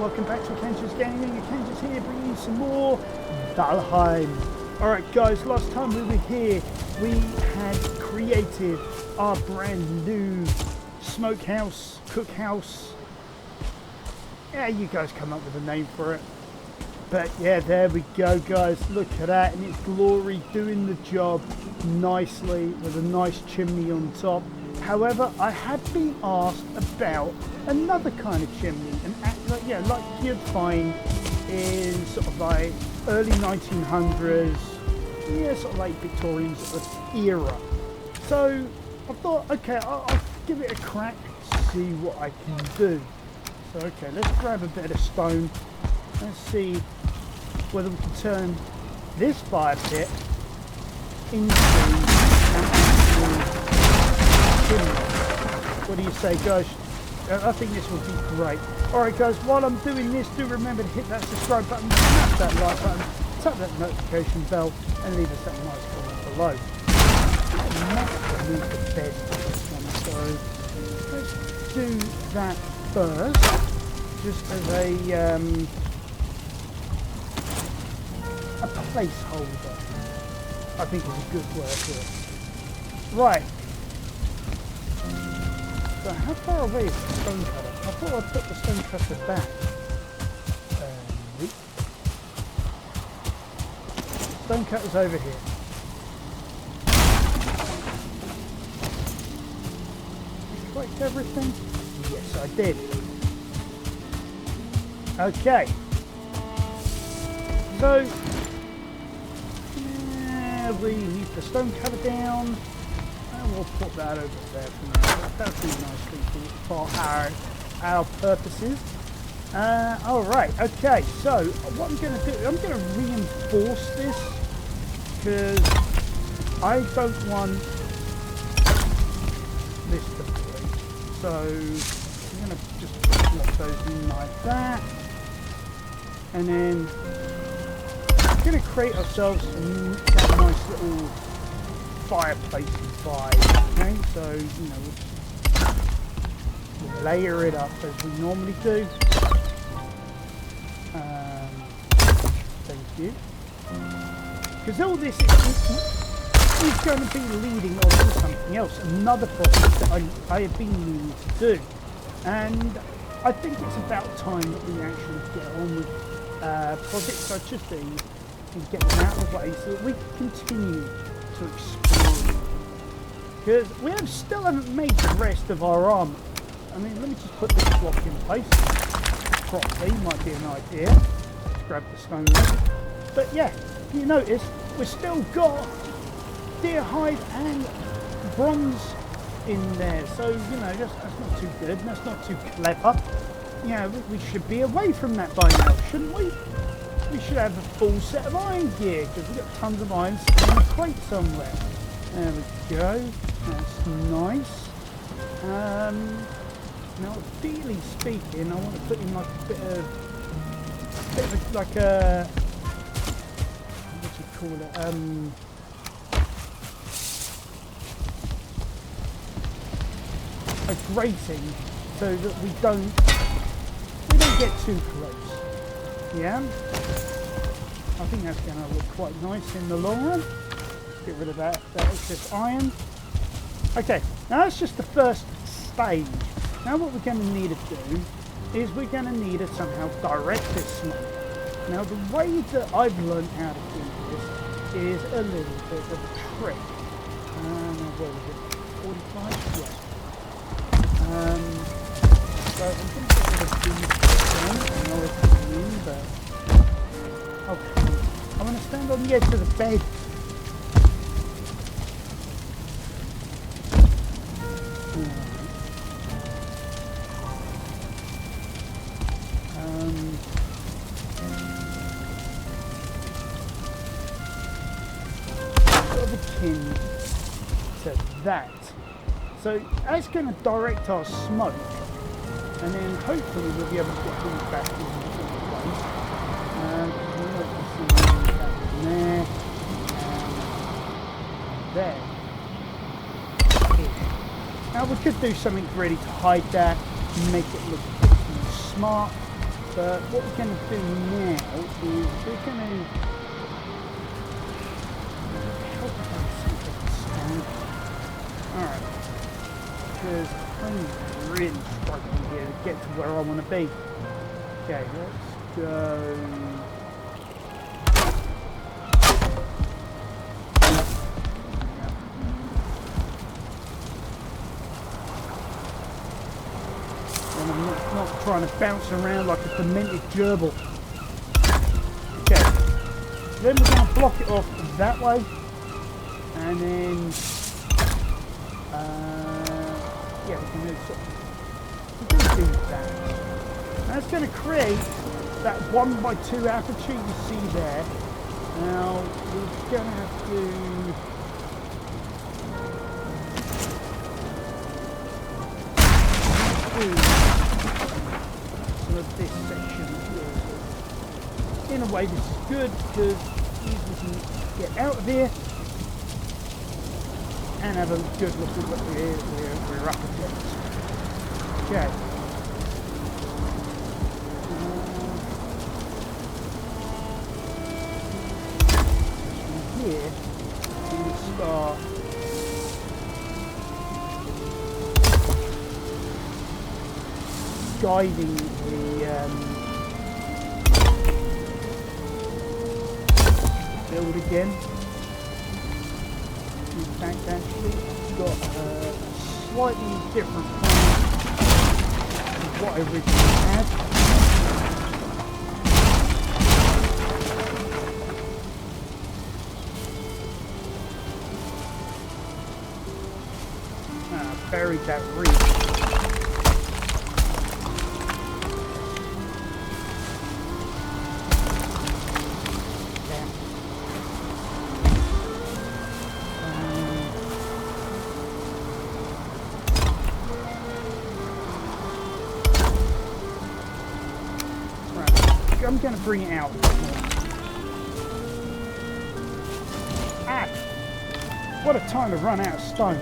welcome back to Kenja's Gaming. Kenja's here bringing you some more Valheim. Alright guys, last time we were here, we had created our brand new smokehouse, cookhouse. Yeah, you guys come up with a name for it. But yeah, there we go guys, look at that in its glory, doing the job nicely with a nice chimney on top. However, I had been asked about another kind of chimney, and like you'd find in sort of like early 1900s, yeah, sort of like Victorian sort of era. So I thought, okay, I'll give it a crack, see what I can do. So okay, let's grab a bit of stone. Let's see whether we can turn this fire pit into an actual chimney. What do you say, guys? I think this will be great. Alright guys, while I'm doing this, do remember to hit that subscribe button, smash that like button, tap that notification bell, and leave us that nice comment below. I might have to move the bed for this one, so let's do that first, just as a placeholder. I think is a good word here. Right. So how far away is the stone cutter? I thought I'd put the stone cutter back. Stone cutter's over here. Collect everything? Yes, I did. Okay. So, we leave the stone cutter down. And we'll put that over there for now. That'll be nicely for our purposes. Alright, okay, so what I'm going to do, I'm going to reinforce this because I don't want this to break. So I'm going to just plop those in like that. And then we're going to create ourselves that nice little fireplace vibe. Okay, so you know, we'll layer it up as we normally do. Thank you. Because all this is going to be leading on to something else, another project that I have been meaning to do, and I think it's about time that we actually get on with projects such as these and get them out of the way so that we can continue to explore. Because we still haven't made the rest of our armor. I mean, let me just put this block in place properly, might be an idea. Let's grab the stone there. But yeah, you notice we've still got deer hide and bronze in there. So, you know, that's not too good, that's not too clever. You know, we should be away from that by now, shouldn't we? We should have a full set of iron gear, because we've got tons of iron sitting in a crate somewhere. There we go. That's nice. Now, ideally speaking, I want to put in like a bit of like a, what do you call it? A grating, so that we don't get too close. Yeah. I think that's going to look quite nice in the long run. Get rid of that excess iron. Okay, now that's just the first stage. Now what we're going to need to do is we're going to need to somehow direct this smoke. Now the way that I've learned how to do this is a little bit of a trick. What was it? 45? Yeah. So I'm going to get rid of these. I know what I mean, but okay. I'm going to stand on the edge of the bed. Sort of akin to that. So that's going to direct our smoke, and then hopefully we'll be able to get things back in place. There, and there. Now we could do something really to hide that, make it look a bit more smart. But what we're going to do now is we're going to help out something stand. Alright. Because I'm really struggling here to get to where I want to be. Okay, let's go. And I'm not trying to bounce around like a demented gerbil. Okay. Then we're going to block it off that way. And then yeah, we can do that. That's going to create that 1x2 aperture you see there. Now we're going to have to do some of this section here. In a way, this is good because we can get out of here and have a good look at what we're up against. Okay. From here, we will start guiding the build again. In fact, actually, it's got a slightly different plan to what I originally had. Buried that reach. I'm going to bring it out. Ah! What a time to run out of stone.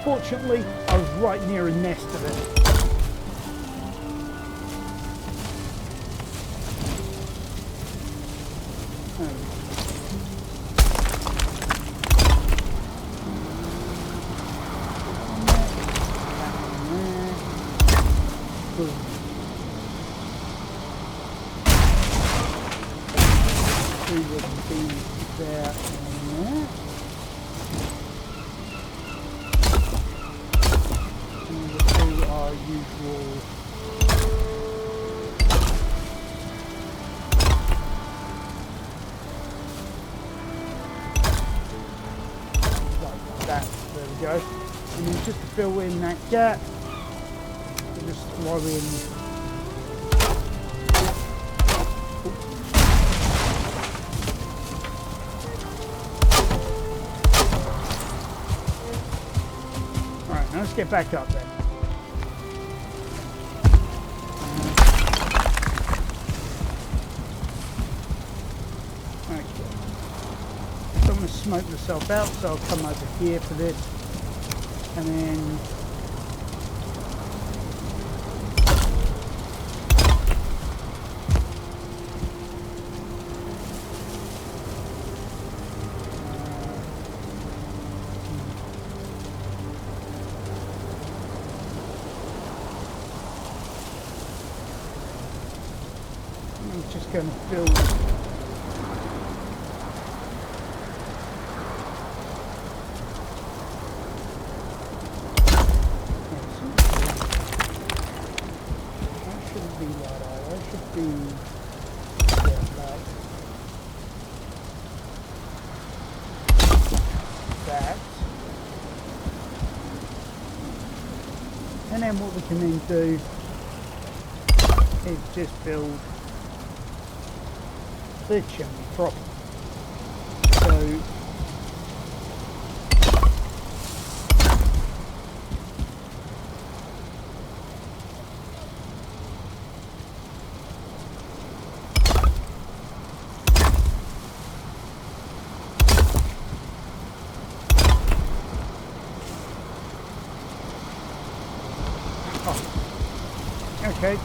Fortunately, I was right near a nest of it. Go. And then just to fill in that gap, we'll just throw in alright, now let's get back up then. Okay. So I'm going to smoke myself out, so I'll come over here for this. And then I'm just going to build. And then what we can then do is just build the chimney proper. So okay,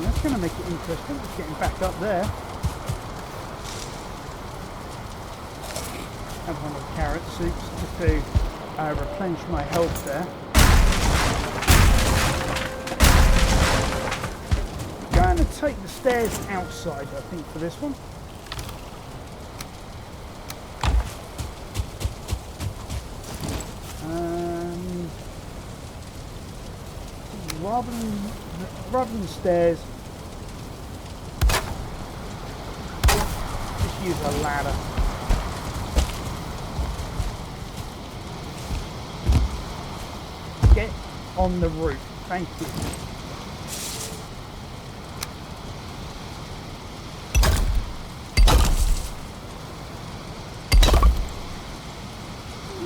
That's going to make it interesting. It's getting back up there. Have one of the carrot soups just to replenish my health there. Going to take the stairs outside, I think, for this one. Rather than stairs, just use a ladder. Get on the roof. Thank you.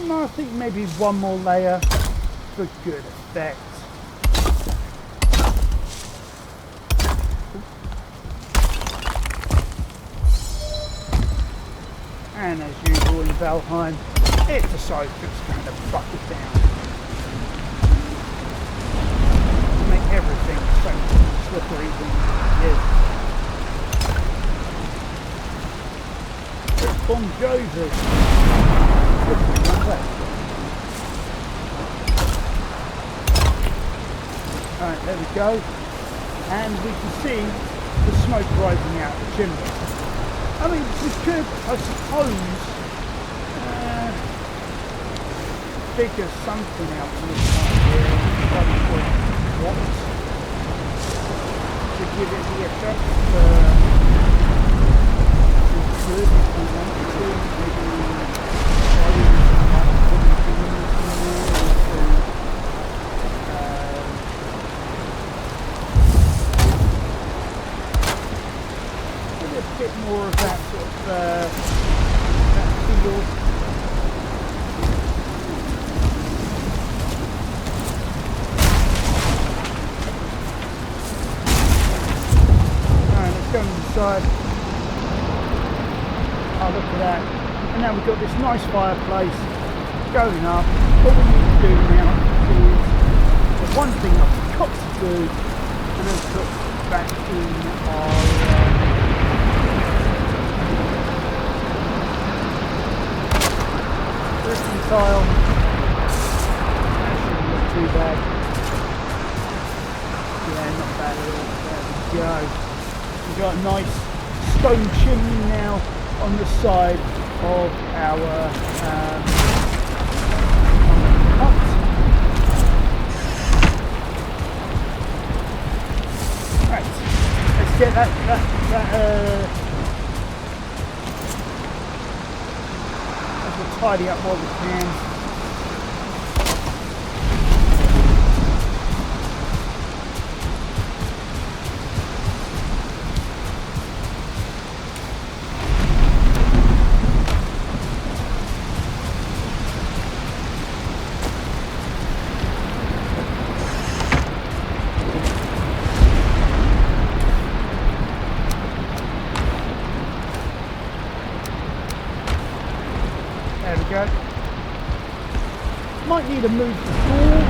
No, I think maybe one more layer for good effect. And as usual in Valheim, it decides it's going to bucket down. Make everything so slippery than it is. It's Bon Jovi. Alright, there we go. And we can see the smoke rising out of the chimney. I mean, we could, I suppose, figure something out from this time here. What? To give it the effect good if we wanted to. Maybe bit more of that sort of that feel. Alright, let's go inside. Oh, look at that. And now we've got this nice fireplace going up. All we need to do now is the one thing I've got to do, and then put back in our tile. That shouldn't look too bad. Yeah, not bad at all. There we go. We've got a nice stone chimney now on the side of our hut. Right, let's get that tidy up while we can. There we go. Might need to move the door.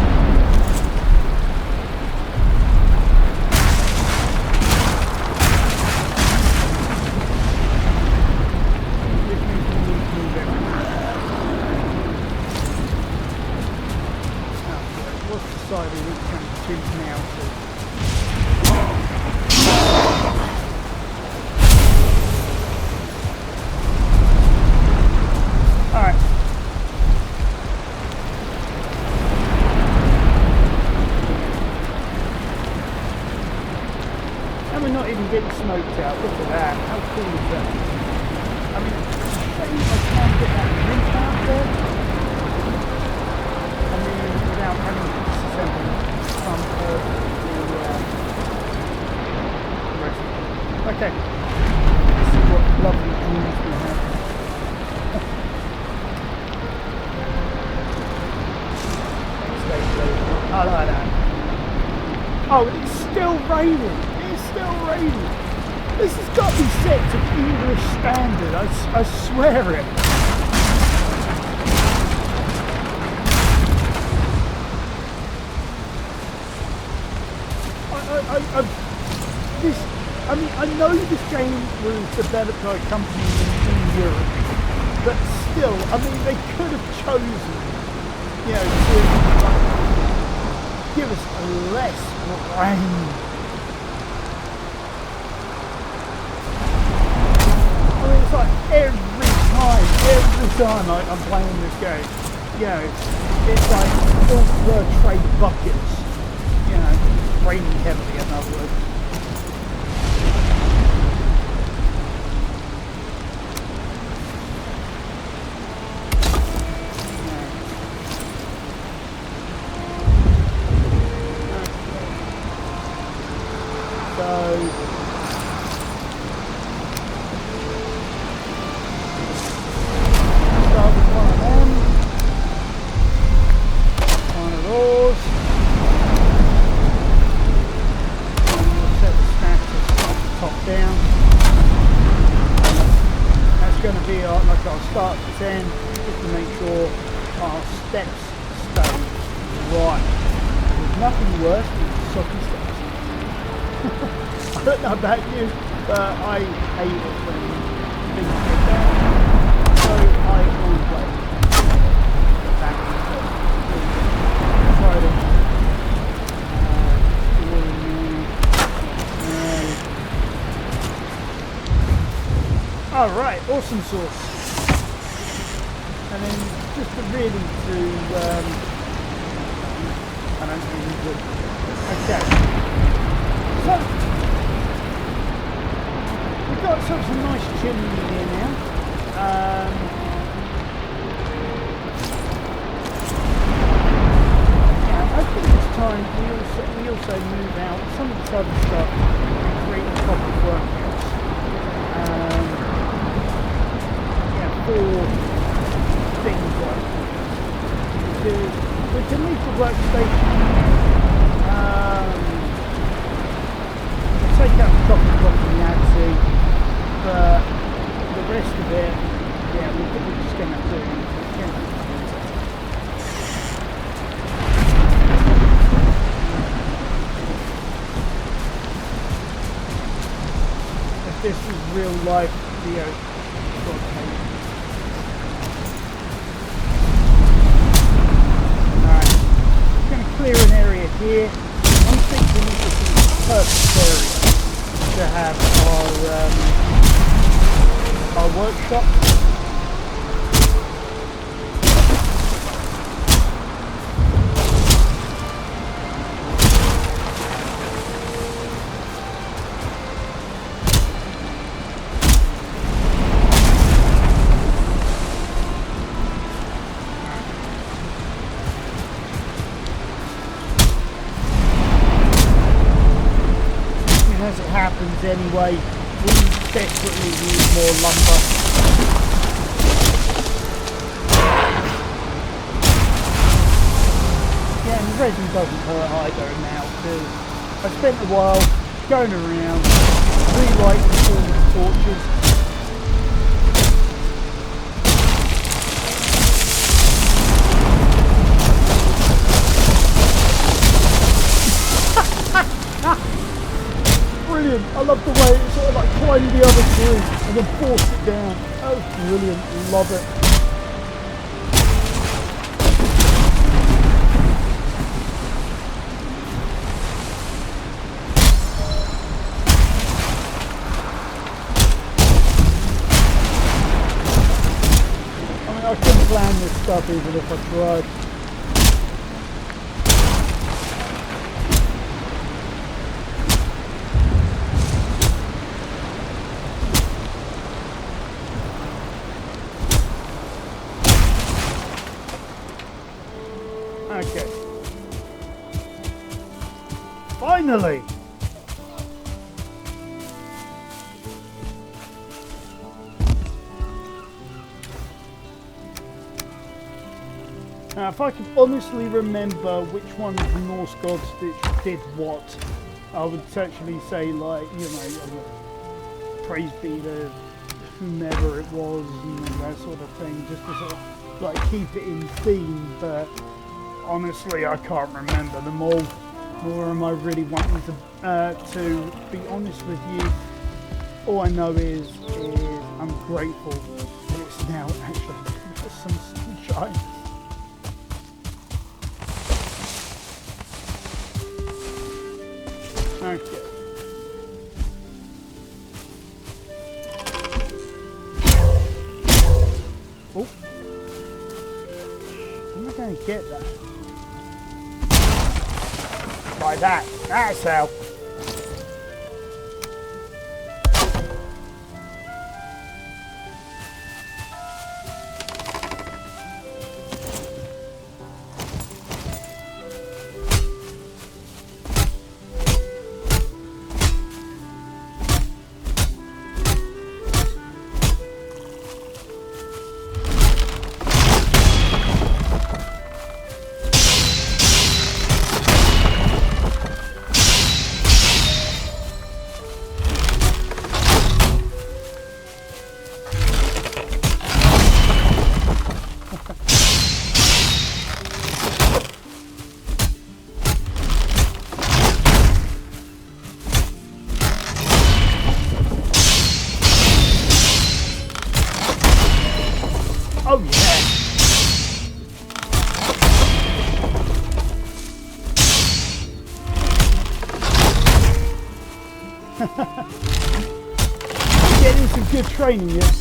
What's the side of it can choose now to? Alright. And we're not even getting smoked out. Look at that. How cool is that? I mean, it's a shame I can't get that roof out there. I mean, without having to disassemble some of the rest. Okay. Let's see what lovely dreams we have. I like that. Oh, it's still raining. It's still raining. This has got to be set to English standard. I swear it. this, I mean, I know this game was developed by a company in Europe, but still, I mean, they could have chosen, you know, to give us less rain. I mean, it's like every time I'm playing this game, you know, it's like all the trade buckets, you know, raining heavily, in other words. Start to 10 just to make sure our steps stay right. There's nothing worse than soggy steps. I don't know about you, but I hate it when things get down. So I always wait. Try to alright, awesome sauce. And then just to really to, I don't really do. Okay. So, we've got some nice chimney here now. Yeah, I think it's time we also move out some of this other stuff and create a proper workhouse. Yeah, for things like we can leave the workstation, take out the chocolate block from the attic, but the rest of it, yeah, we're just going to do it. If this was real life, video, clear an area here. I'm thinking this is the perfect area to have our workshop. As it happens anyway, we desperately need more lumber. Yeah, and resin doesn't hurt either now too. I spent a while going around, rewriting all the torches. Brilliant. I love the way it sort of like climbed the other tree and then forced it down. That was brilliant. Love it. I mean, I couldn't plan this stuff even if I tried. Okay. Finally! Now, if I could honestly remember which one of the Norse gods did what, I would actually say, like, you know, praise be to whomever it was and that sort of thing, just to sort of, like, keep it in theme, but honestly, I can't remember them all. Or am I really wanting to be honest with you? All I know is I'm grateful that it's now actually got some sunshine. Okay. Oh. How am I going to get that? Like that. That's how. Oh yeah! Getting some good training here.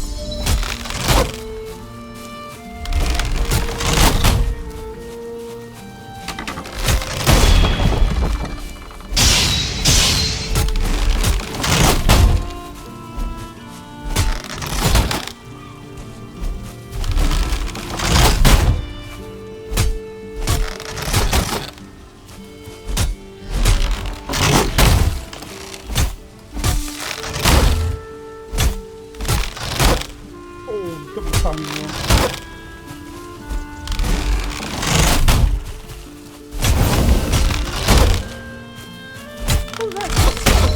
Got my tongue in there. What's that?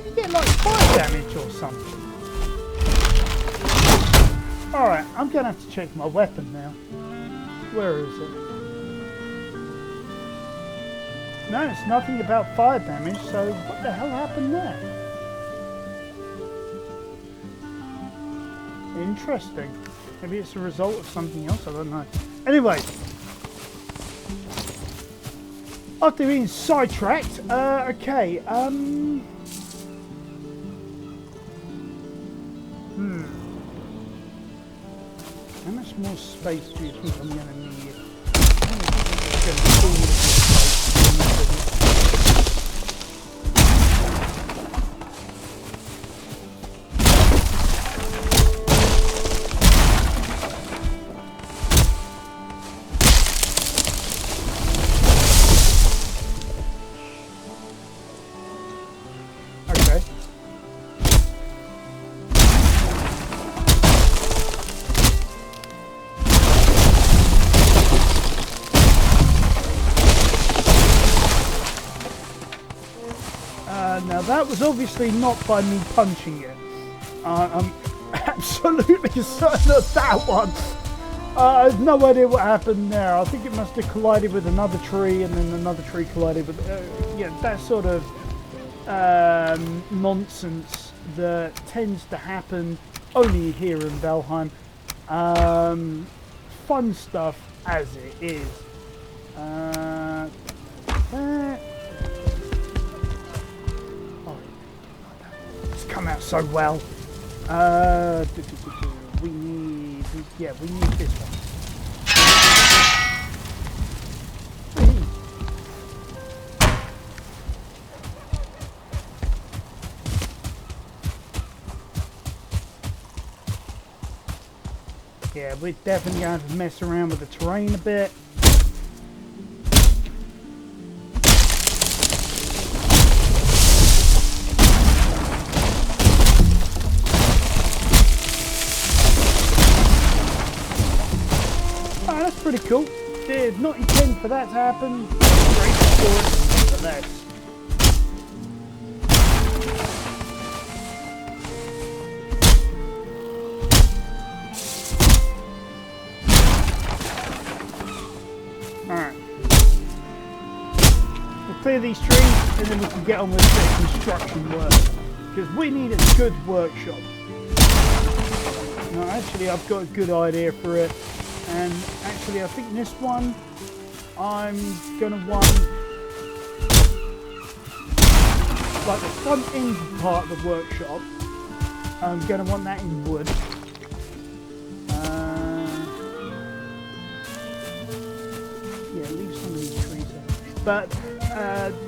You get like fire damage or something. Alright, I'm gonna have to check my weapon now. Where is it? No, it's nothing about fire damage, so what the hell happened there? Interesting. Maybe it's a result of something else, I don't know. Anyway. After being sidetracked, okay, How much more space do you think I'm going to need? Now that was obviously not by me punching it. I'm absolutely certain of that one. I have no idea what happened there. I think it must have collided with another tree and then another tree collided with... yeah, that sort of nonsense that tends to happen only here in Valheim. Fun stuff as it is. Come out so well. We need this one. Yeah, we're definitely going to mess around with the terrain a bit. Pretty cool. Did not intend for that to happen. Great story, but that's... Alright. clear these trees, and then we can get on with the construction work. Because we need a good workshop. No, actually, I've got a good idea for it. And actually, I think this one, I'm going to want, like the front end part of the workshop, I'm going to want that in wood. Yeah, leave some of these trees there. But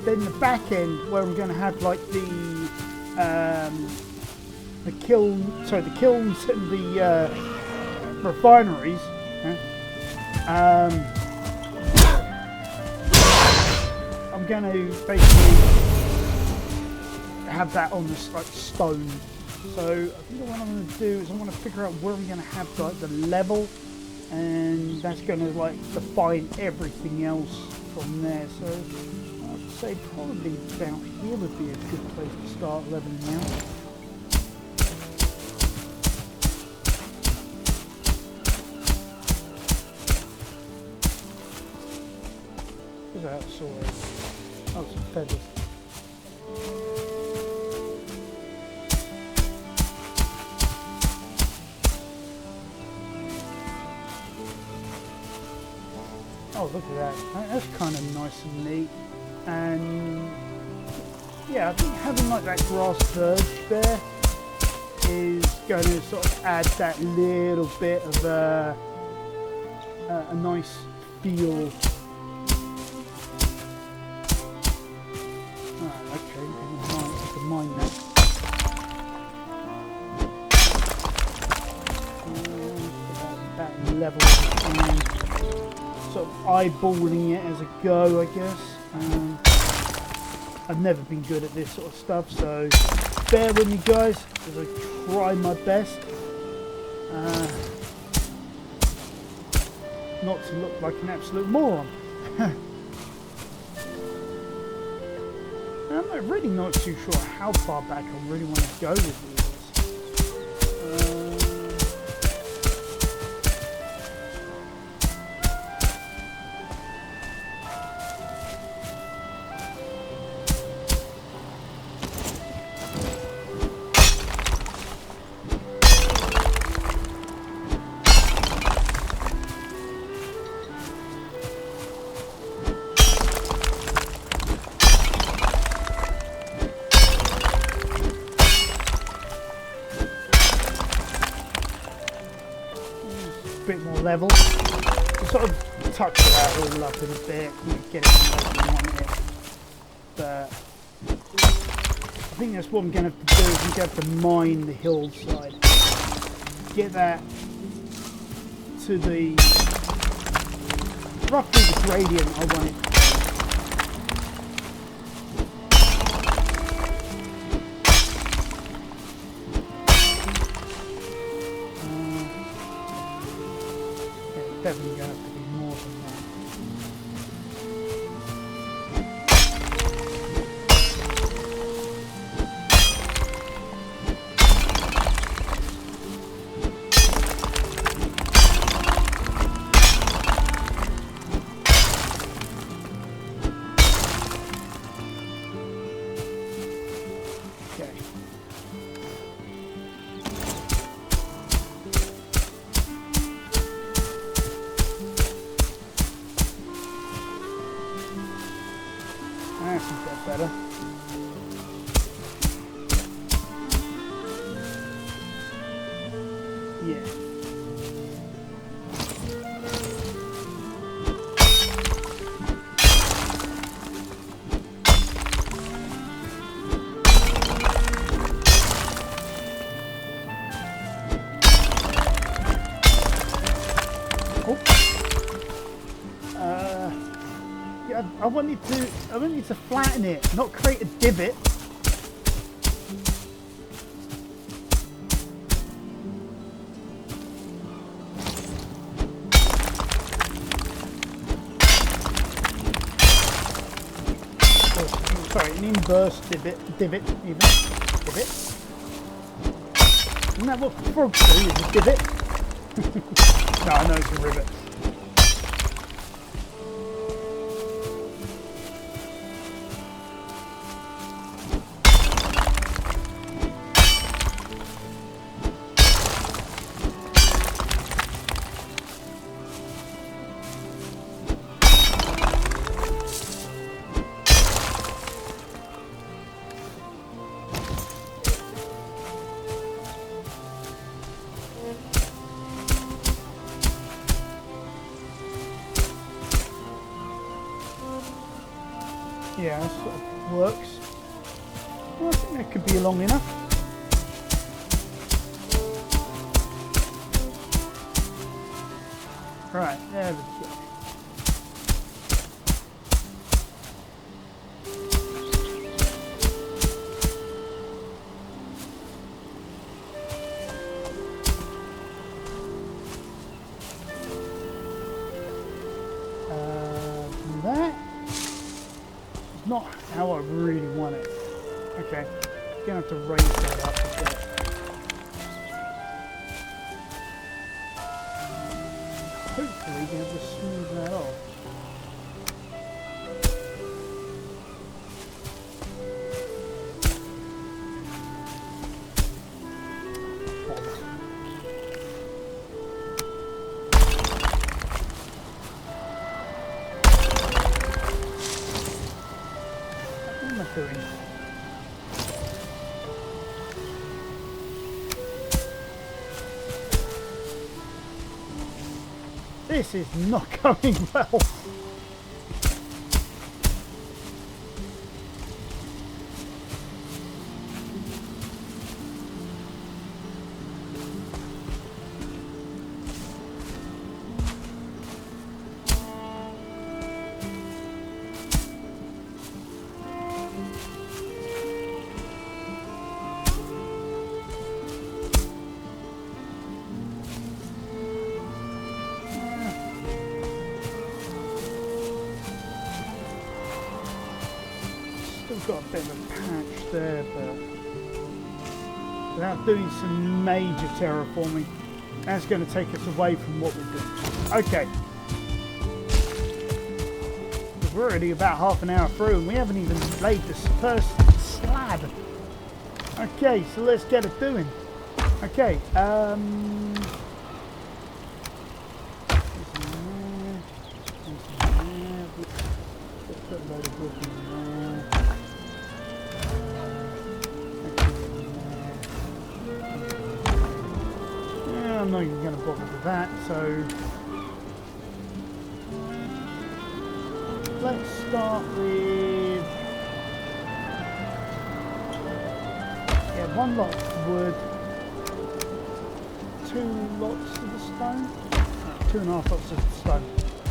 then the back end, where I'm going to have like the kilns and the refineries. I'm going to basically have that on this like stone. So I think what I'm going to do is I'm going to figure out where I'm going to have like the level, and that's going to like define everything else from there. So I'd say probably about here would be a good place to start leveling out. What's that sword? Oh, some feathers. Oh, look at that. That's kind of nice and neat. And yeah, I think having like that grass verge there is going to sort of add that little bit of a nice feel. Oh, okay, I can mine that. That level of sort of eyeballing it as a go, I guess. I've never been good at this sort of stuff, so bear with me guys as I try my best not to look like an absolute moron. I'm really not too sure how far back I really want to go with this. Bit more level. Just sort of touch that all up in a bit, get it where you want it. But I think that's what I'm going to have to do. Is I'm going to have to mine the hillside, get that to the roughly the gradient I want it. Definitely going to have to be more than that. Okay. That's a bit better. Yeah. I wanted to flatten it, not create a divot. Oh, sorry, an inverse divot even. Divot. Isn't that what frogs do, is a divot? No, I know it's a rivet. Yeah, that sort of works. Well, I think that could be long enough. Right, there we go. That is not how I really want it. Okay, gonna have to raise that up a bit. Hopefully be able to smooth that off. What am I doing? This is not going well. Got a bit of a patch there, but without doing some major terraforming, that's going to take us away from what we're doing. Okay, we're already about half an hour through and we haven't even laid the first slab. Okay, so let's get it doing. Okay, I'm not even going to bother with that, so let's start with one lot of wood, 2 lots of the stone, 2.5 lots of the stone.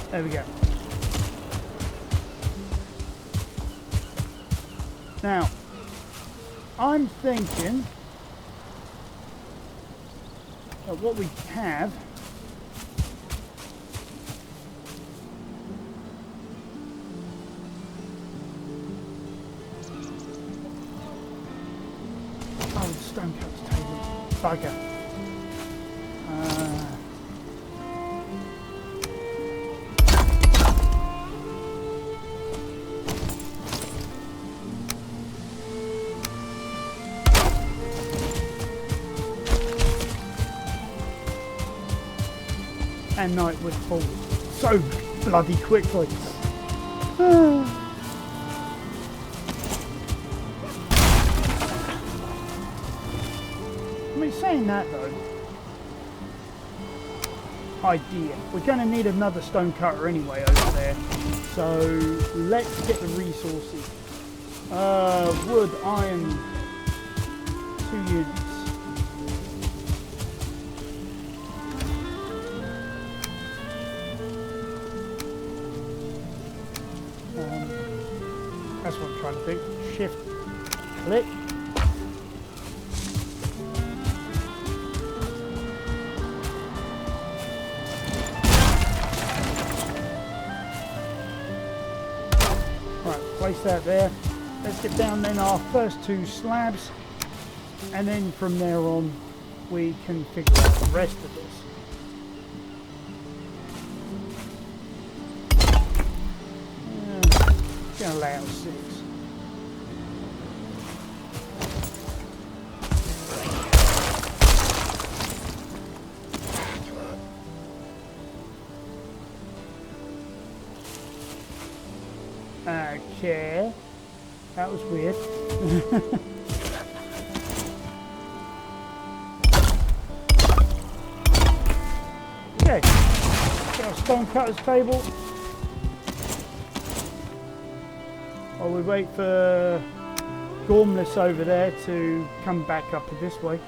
There we go. Now, I'm thinking what we have the stone cuts table. Bugger. And night would fall so bloody quickly. I mean, saying that though, idea. We're going to need another stone cutter anyway over there. So let's get the resources. Wood, iron, 2 units. That's what I'm trying to do. Shift, click. Right, place that there. Let's get down then our first 2 slabs, and then from there on we can figure out the rest of this. Going to lay out 6. Okay, that was weird. Okay, got a stone cutter's table. while we wait for Gormless over there to come back up this way.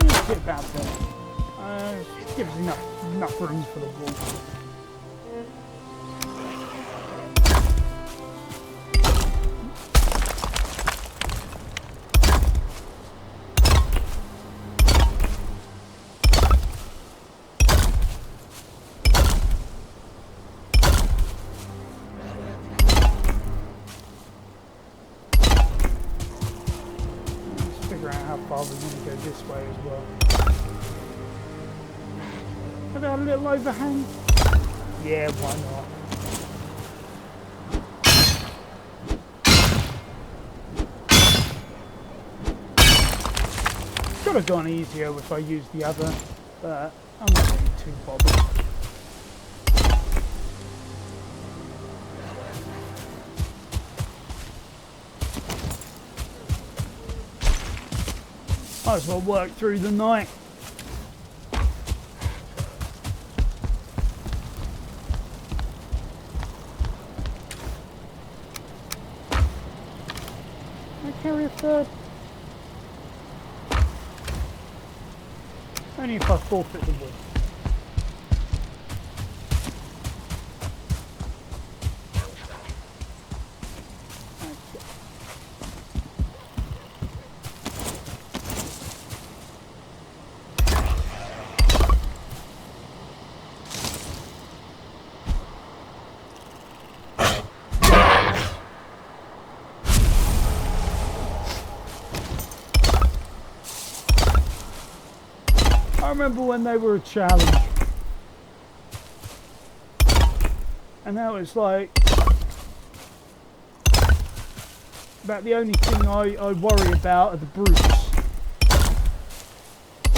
Let's get about there. Give us enough room for the wall. We're going to go this way as well. Have a little overhang? Yeah, why not? Could have gone easier if I used the other, but I'm not really too bothered. Might as well work through the night. Can I carry a third? Only if I forfeit the wood. I remember when they were a challenge, and now it's like about the only thing I worry about are the brutes.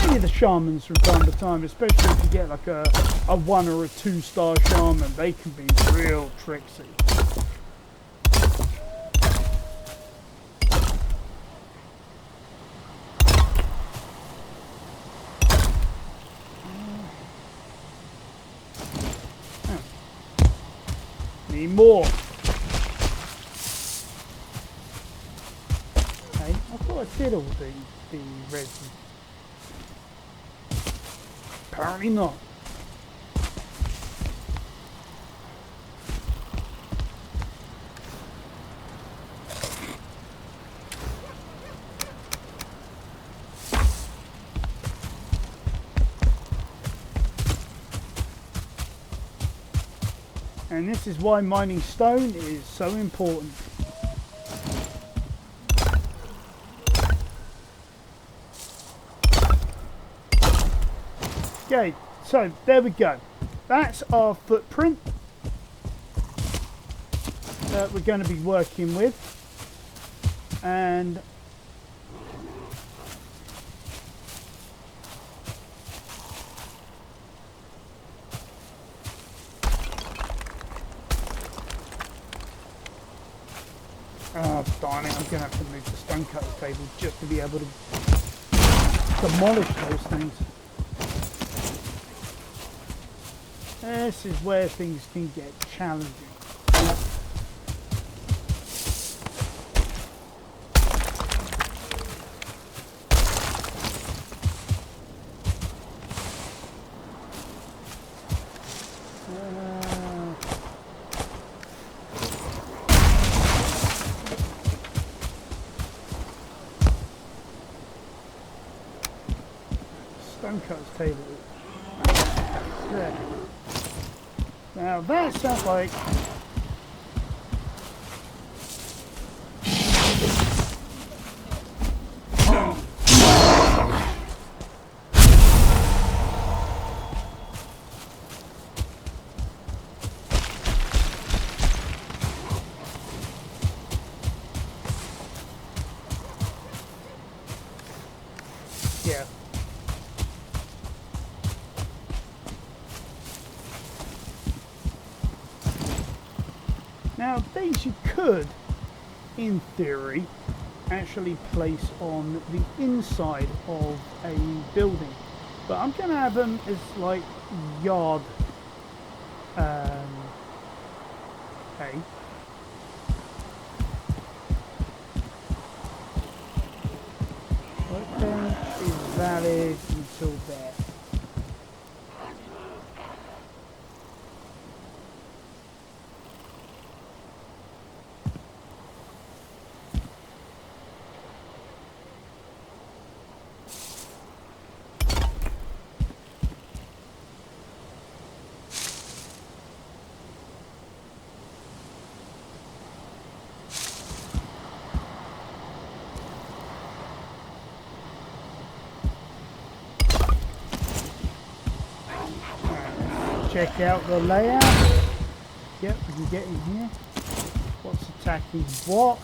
Maybe the shamans from time to time, especially if you get like a 1 or a 2-star shaman, they can be real tricksy. More. Okay, I thought I did all the resin. Apparently not. And this is why mining stone is so important. Okay, so there we go. That's our footprint that we're going to be working with. And oh, darn it, I'm going to have to move the stone cutter table just to be able to demolish those things. This is where things can get challenging. Stone cutter's table. There. Now that sounds like yeah. Now these you could, in theory, actually place on the inside of a building, but I'm going to have them as like yard hay. valid until there. Check out the layout. Yep, we can get in here. What's attacking what?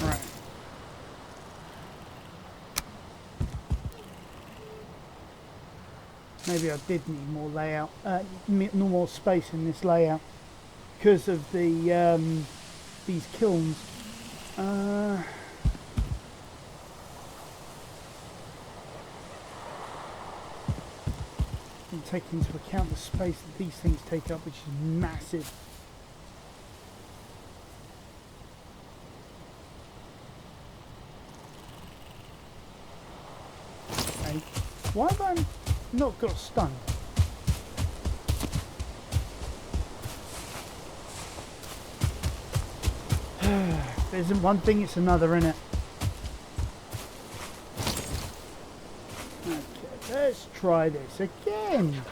Right. Maybe I did need more layout, no more space in this layout. Because of the these kilns, and take into account the space that these things take up, which is massive. Okay. Why have I not got stunned? If it isn't one thing, it's another, innit? Okay, let's try this again.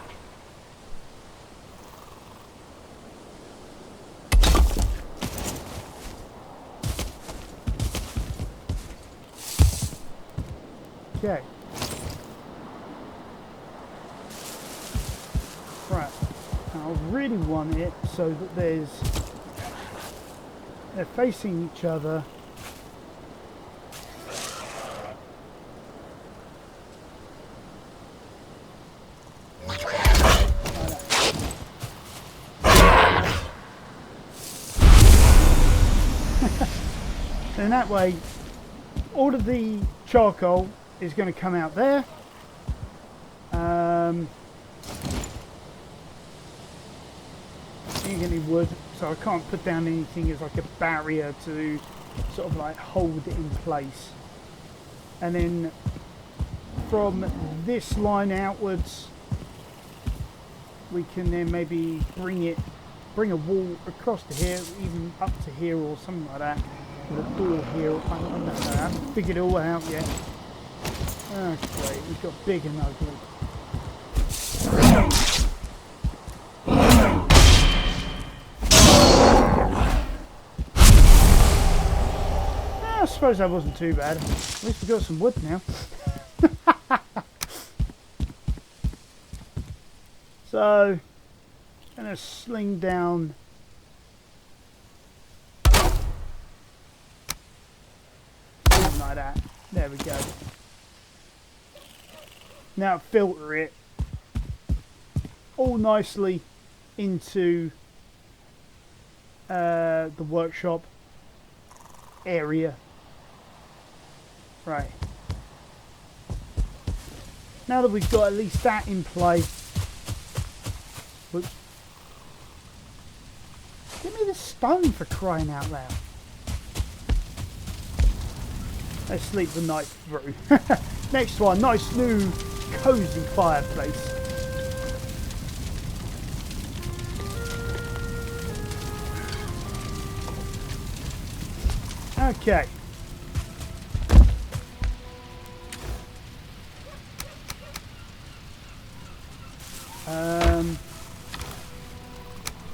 Okay. Right. I really want it so that they're facing each other. And that way, all of the charcoal is going to come out there. Ain't any wood, so I can't put down anything as like a barrier to sort of like hold it in place. And then from this line outwards, we can then maybe bring a wall across to here, even up to here or something like that. With a door here. I don't know. I haven't figured it all out yet. Okay, we've got big and ugly. I suppose that wasn't too bad. At least we got some wood now. So, I'm going to sling down something like that. There we go. Now filter it all nicely into the workshop area. Right. Now that we've got at least that in place. Whoops. Give me the stone, for crying out loud. Let's sleep the night through. Next one, nice new cozy fireplace. Okay.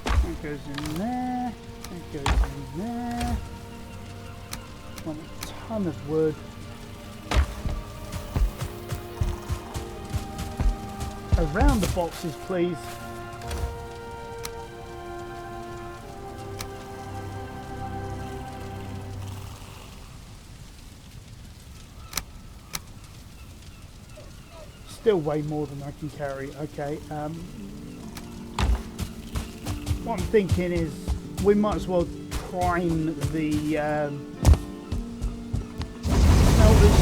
That goes in there. That goes in there. Want a ton of wood. Around the boxes, please. Still way more than I can carry. Okay. What I'm thinking is we might as well prime the smelters.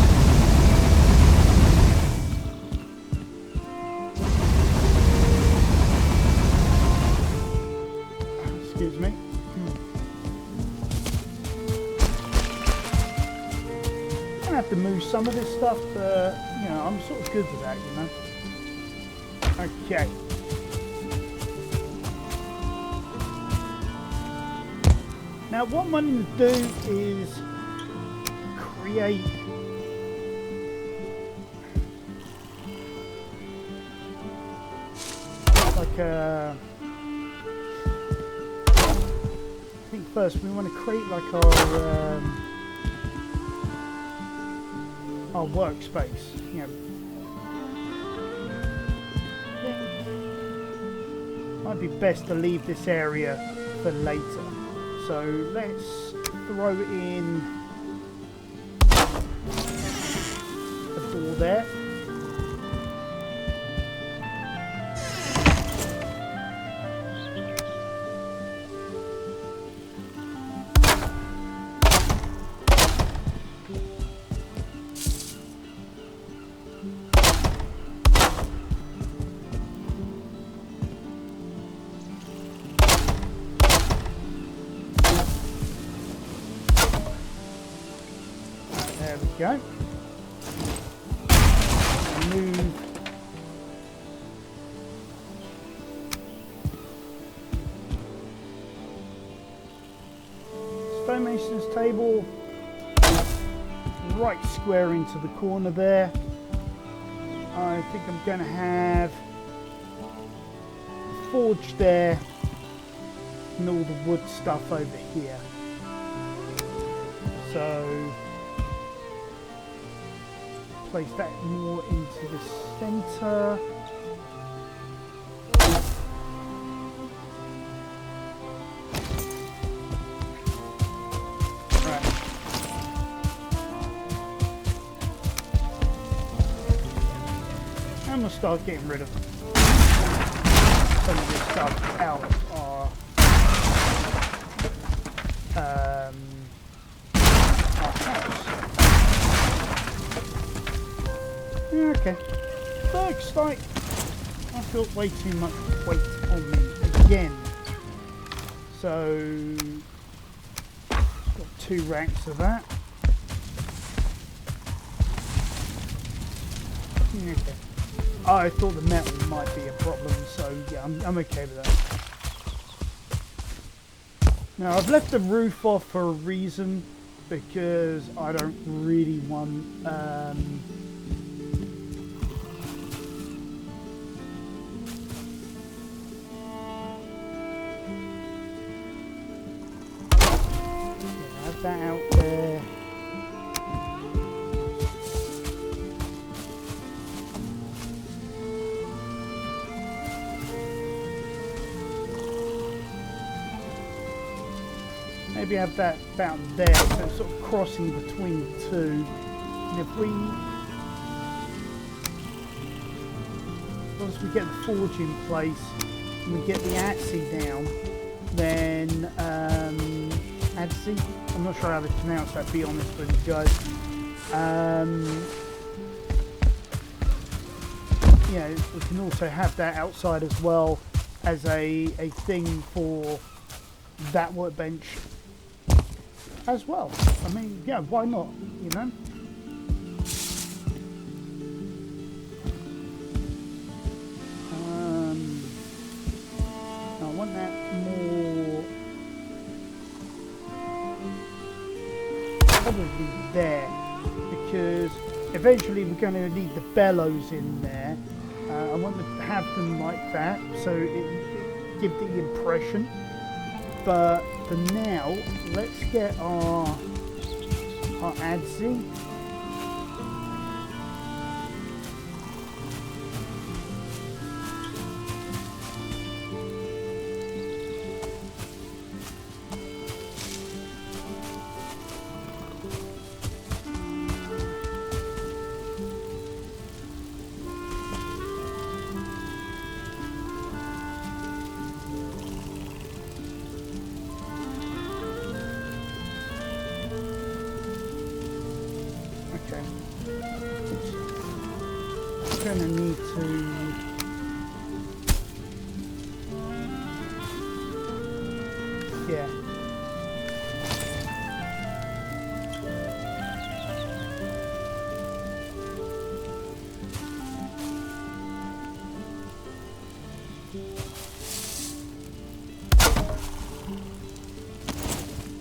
Excuse me. I'm gonna have to move some of this stuff, but you know, I'm sort of good with that, you know. Okay. Now what I'm going to do is create like a... I think first we want to create like our workspace, you know. Might be best to leave this area for later. So let's throw in a door there. There we go. Move stonemason's table right square into the corner there. I think I'm going to have a forge there and all the wood stuff over here. So place that more into the center. Right. And we'll start getting rid of some of this stuff out of our house. Okay, looks like I've got way too much weight on me again. So, got 2 racks of that. Okay. Oh, I thought the metal might be a problem, so yeah, I'm okay with that. Now, I've left the roof off for a reason, because I don't really want that out there. Maybe have that about there, so it's sort of crossing between the two. And if we, once we get the forge in place and we get the Atsy down, then Atsy, I'm not sure how to pronounce that, be honest with you guys. Yeah, we can also have that outside as well as a thing for that workbench as well. I mean, yeah, why not, you know? I want that more probably there, because eventually we're going to need the bellows in there. I want to have them like that, so it gives the impression. But for now, let's get our Adsy. Going to need to Yeah.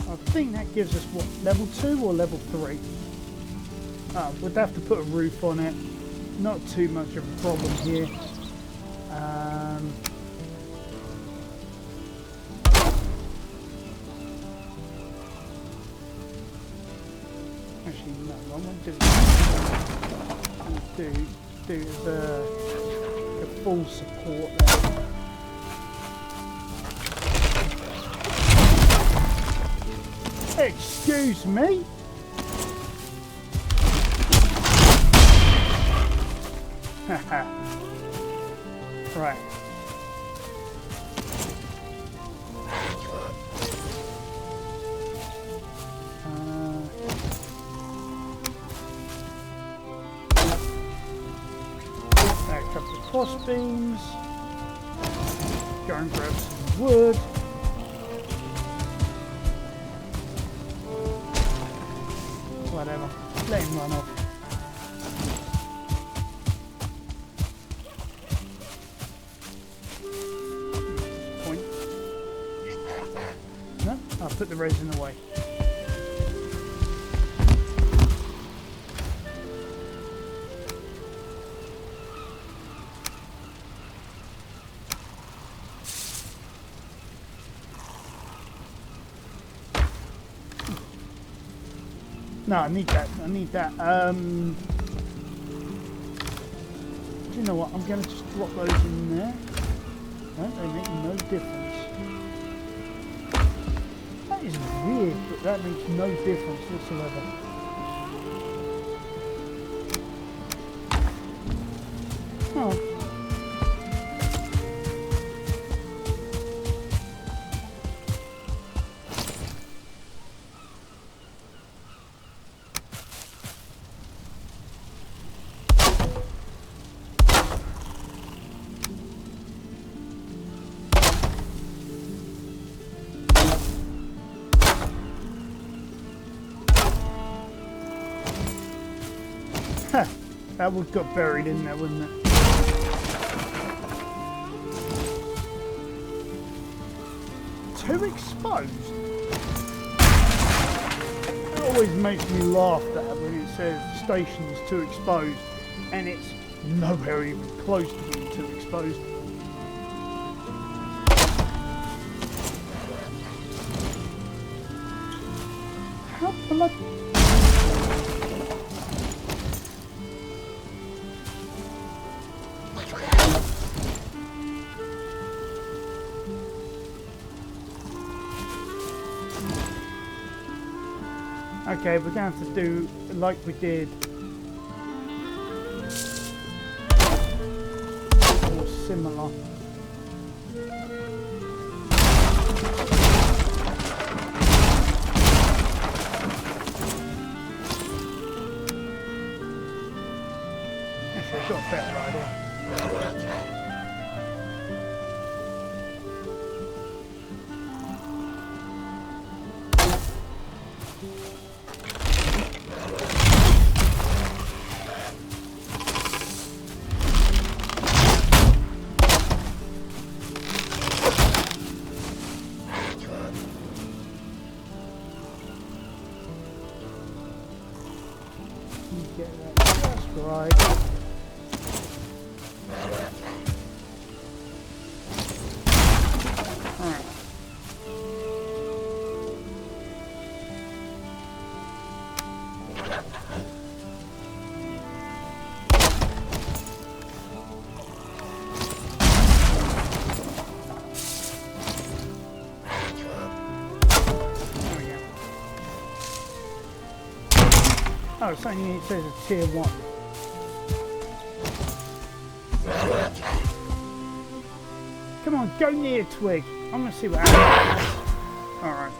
I think that gives us what, level 2 or level 3? We'd have to put a roof on it. Not too much of a problem here. Actually, no, I won't do the full support there. Excuse me? Haha. Right. Back up the cross beams. Go and grab some wood. Whatever. Let him run off. Point. No, I'll put the resin away. No, I need that. I need that. Do you know what? I'm going to just drop those in there. No, they make no difference. That is weird, but that makes no difference whatsoever. Oh. That would have got buried in there, wouldn't it? Too exposed? It always makes me laugh that when it says the station is too exposed and it's nowhere even close to being too exposed. How bloody... Okay, we're going to have to do like we did, or similar. Actually, I've got a better idea. Get that just right. Alright. Oh, it's only, it says a tier 1. Come on, go near Twig. I'm going to see what happens. Alright.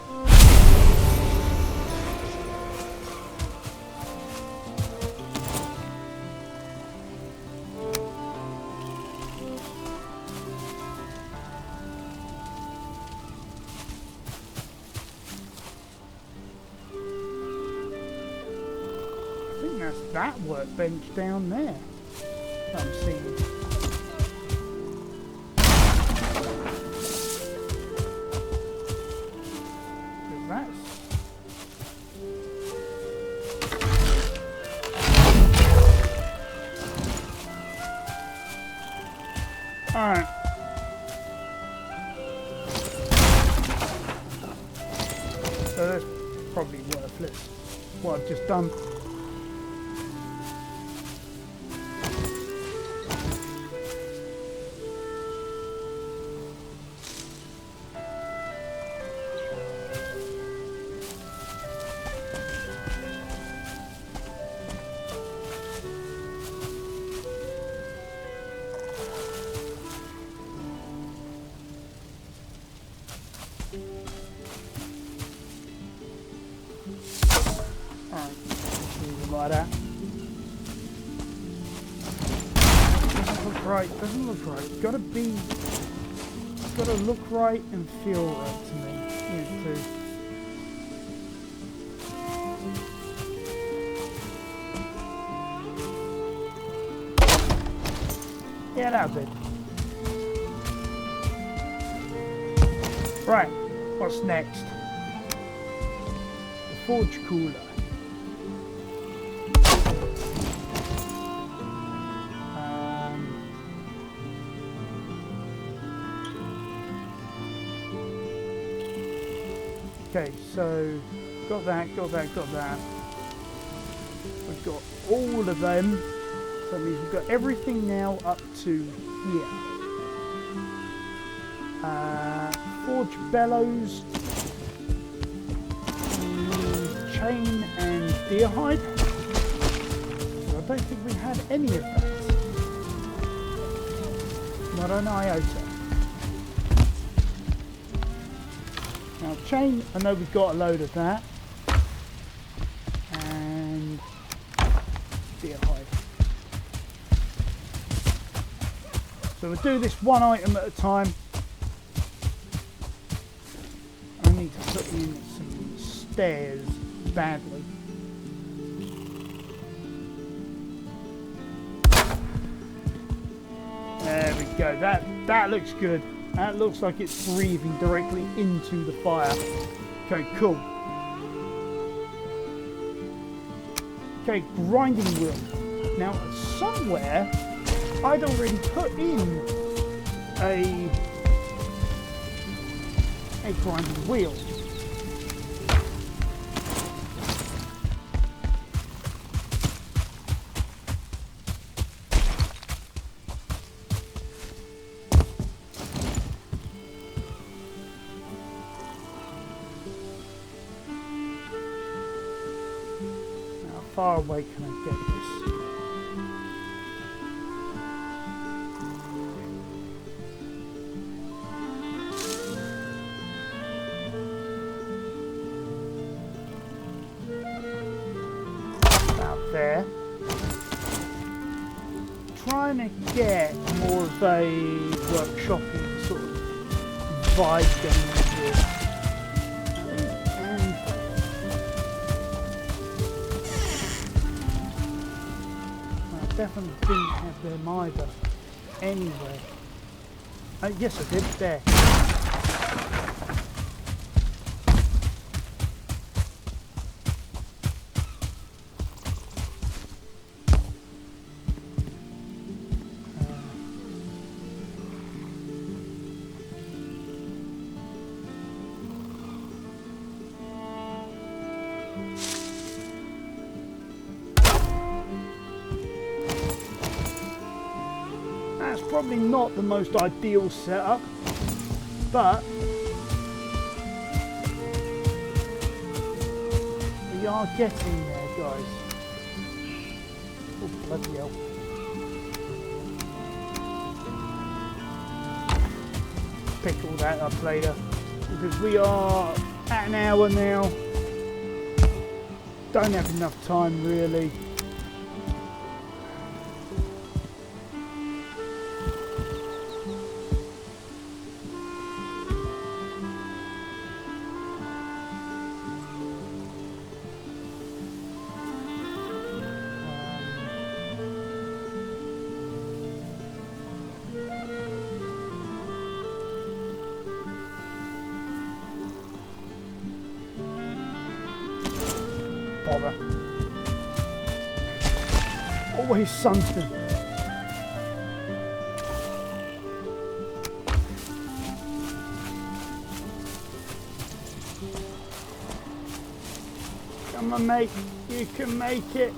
that's that workbench down there that I'm seeing. That's... Alright. So that's probably worthless, what I've just done. Like that. Doesn't look right, doesn't look right. Gotta look right and feel right to me. Yeah, too. Yeah, that'll do. Right, what's next? The forge cooler. Okay, so got that. We've got all of them. So that means we've got everything now up to here. Forge bellows, chain and deer hide. So I don't think we had any of that. Not an iota. Now chain, I know we've got a load of that. And deer hide. So we'll do this one item at a time. I need to put in some stairs badly. There we go. That looks good. That looks like it's breathing directly into the fire. Okay, cool. Okay, grinding wheel. Now, somewhere, I'd already put in a grinding wheel. How far away can I get this? About there. Trying to get more of a workshopping sort of vibe going on here. Definitely didn't have them either. Anyway. Yes, I did. There. Probably not the most ideal setup, but we are getting there, guys. Oh, bloody hell. Pick all that up later, because we are at an hour now. Don't have enough time, really. bother. Always something. Come on, mate. You can make it.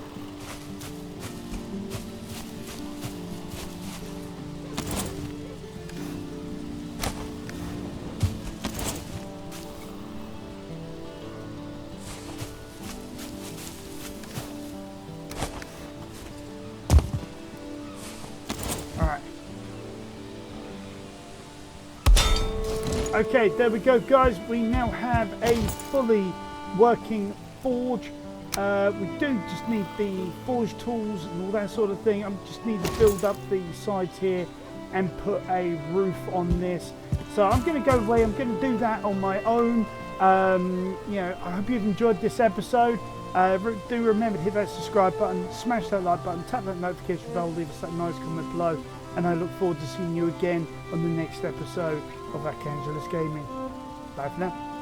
Okay, there we go, guys. We now have a fully working forge. We do just need the forge tools and all that sort of thing. I just need to build up the sides here and put a roof on this. So I'm going to go away. I'm going to do that on my own. You know, I hope you've enjoyed this episode. Do remember to hit that subscribe button, smash that like button, tap that notification bell, leave us that nice comment below. And I look forward to seeing you again on the next episode of Archangelus Gaming. Bye for now.